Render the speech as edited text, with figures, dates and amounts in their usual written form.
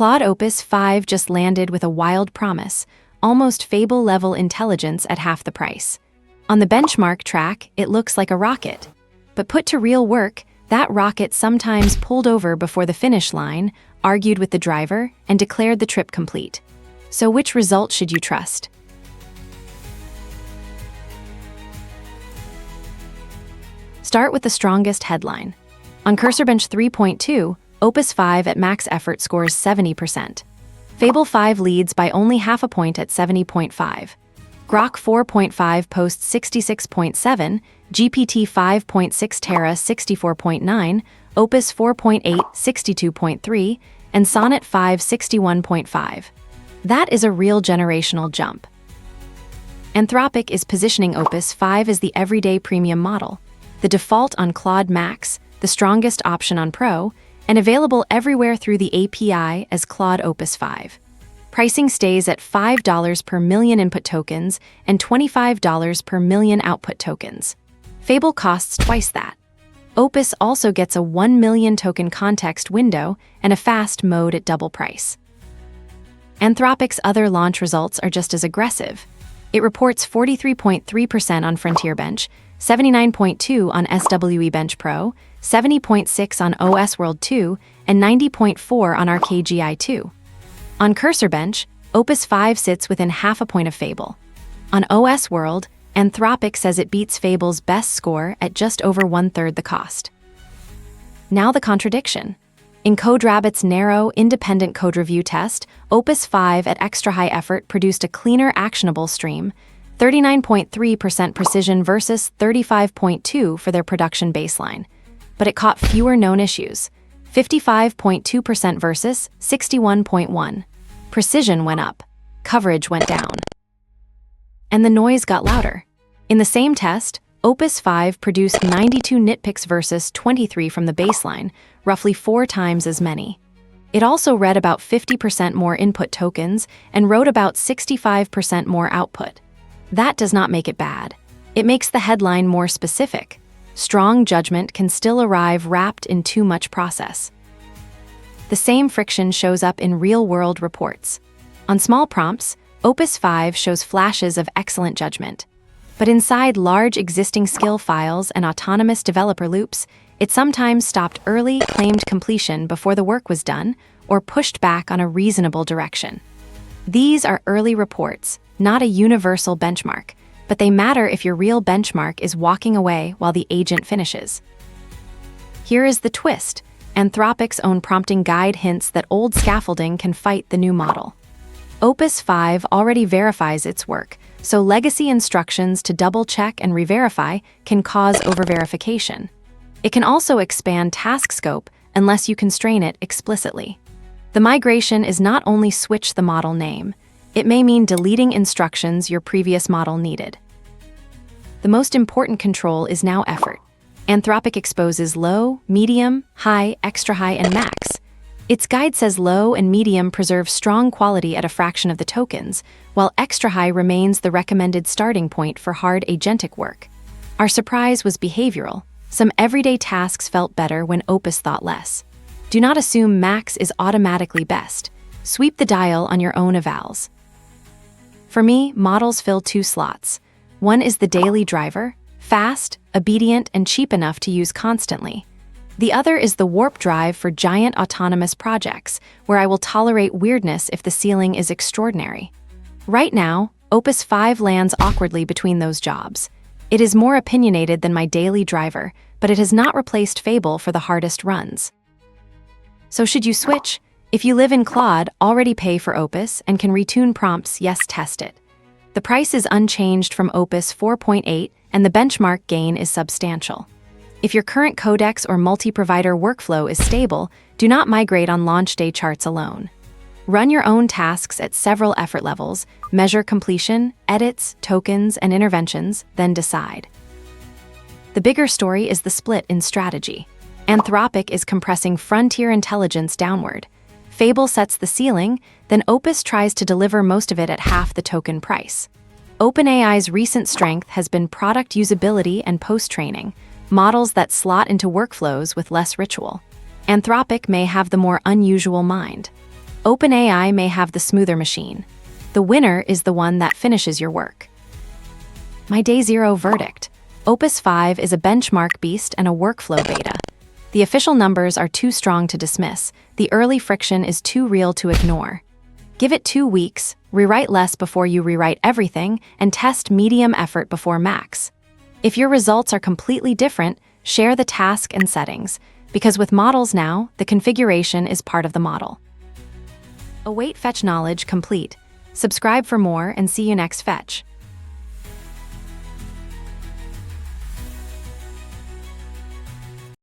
Claude Opus 5 just landed with a wild promise, almost Fable-level intelligence at half the price. On the benchmark track, it looks like a rocket. But put to real work, that rocket sometimes pulled over before the finish line, argued with the driver, and declared the trip complete. So which result should you trust? Start with the strongest headline. On CursorBench 3.2, Opus 5 at max effort scores 70%. Fable 5 leads by only half a point at 70.5. Grok 4.5 posts 66.7, GPT 5.6 Terra 64.9, Opus 4.8 62.3, and Sonnet 5 61.5. That is a real generational jump. Anthropic is positioning Opus 5 as the everyday premium model, the default on Claude Max, the strongest option on Pro, and available everywhere through the API as Claude Opus 5. Pricing stays at $5 per million input tokens and $25 per million output tokens. Fable costs twice that. Opus also gets a 1 million token context window and a fast mode at double price. Anthropic's other launch results are just as aggressive. It reports 43.3% on FrontierBench, 79.2% on SWE-Bench Pro, 70.6% on OS World 2, and 90.4% on RKGI 2. On CursorBench, Opus 5 sits within half a point of Fable. On OS World, Anthropic says it beats Fable's best score at just over 1/3 the cost. Now the contradiction. In CodeRabbit's narrow, independent code review test, Opus 5 at extra high effort produced a cleaner, actionable stream, 39.3% precision versus 35.2% for their production baseline. But it caught fewer known issues, 55.2% versus 61.1%. Precision went up, coverage went down. And the noise got louder. In the same test, Opus 5 produced 92 nitpicks versus 23 from the baseline, roughly 4 times as many. It also read about 50% more input tokens and wrote about 65% more output. That does not make it bad. It makes the headline more specific. Strong judgment can still arrive wrapped in too much process. The same friction shows up in real-world reports. On small prompts, Opus 5 shows flashes of excellent judgment. But inside large existing skill files and autonomous developer loops, it sometimes stopped early, claimed completion before the work was done, or pushed back on a reasonable direction. These are early reports, not a universal benchmark, but they matter if your real benchmark is walking away while the agent finishes. Here is the twist. Anthropic's own prompting guide hints that old scaffolding can fight the new model. Opus 5 already verifies its work, so legacy instructions to double-check and re-verify can cause over-verification. It can also expand task scope unless you constrain it explicitly. The migration is not only switch the model name, it may mean deleting instructions your previous model needed. The most important control is now effort. Anthropic exposes low, medium, high, extra high, and max. Its guide says low and medium preserve strong quality at a fraction of the tokens, while extra high remains the recommended starting point for hard agentic work. Our surprise was behavioral. Some everyday tasks felt better when Opus thought less. Do not assume max is automatically best. Sweep the dial on your own evals. For me, models fill 2 slots. One is the daily driver, fast, obedient, and cheap enough to use constantly. The other is the warp drive for giant autonomous projects, where I will tolerate weirdness if the ceiling is extraordinary. Right now, Opus 5 lands awkwardly between those jobs. It is more opinionated than my daily driver, but it has not replaced Fable for the hardest runs. So should you switch? If you live in Claude, already pay for Opus and can retune prompts, yes, test it. The price is unchanged from Opus 4.8 and the benchmark gain is substantial. If your current codex or multi-provider workflow is stable, do not migrate on launch day charts alone. Run your own tasks at several effort levels, measure completion, edits, tokens, and interventions, then decide. The bigger story is the split in strategy. Anthropic is compressing frontier intelligence downward. Fable sets the ceiling, then Opus tries to deliver most of it at half the token price. OpenAI's recent strength has been product usability and post-training, models that slot into workflows with less ritual. Anthropic may have the more unusual mind. OpenAI may have the smoother machine. The winner is the one that finishes your work. My Day Zero verdict. Opus 5 is a benchmark beast and a workflow beta. The official numbers are too strong to dismiss. The early friction is too real to ignore. Give it 2 weeks, rewrite less before you rewrite everything, and test medium effort before max. If your results are completely different, share the task and settings, because with models now, the configuration is part of the model. Await fetch knowledge complete. Subscribe for more and see you next fetch.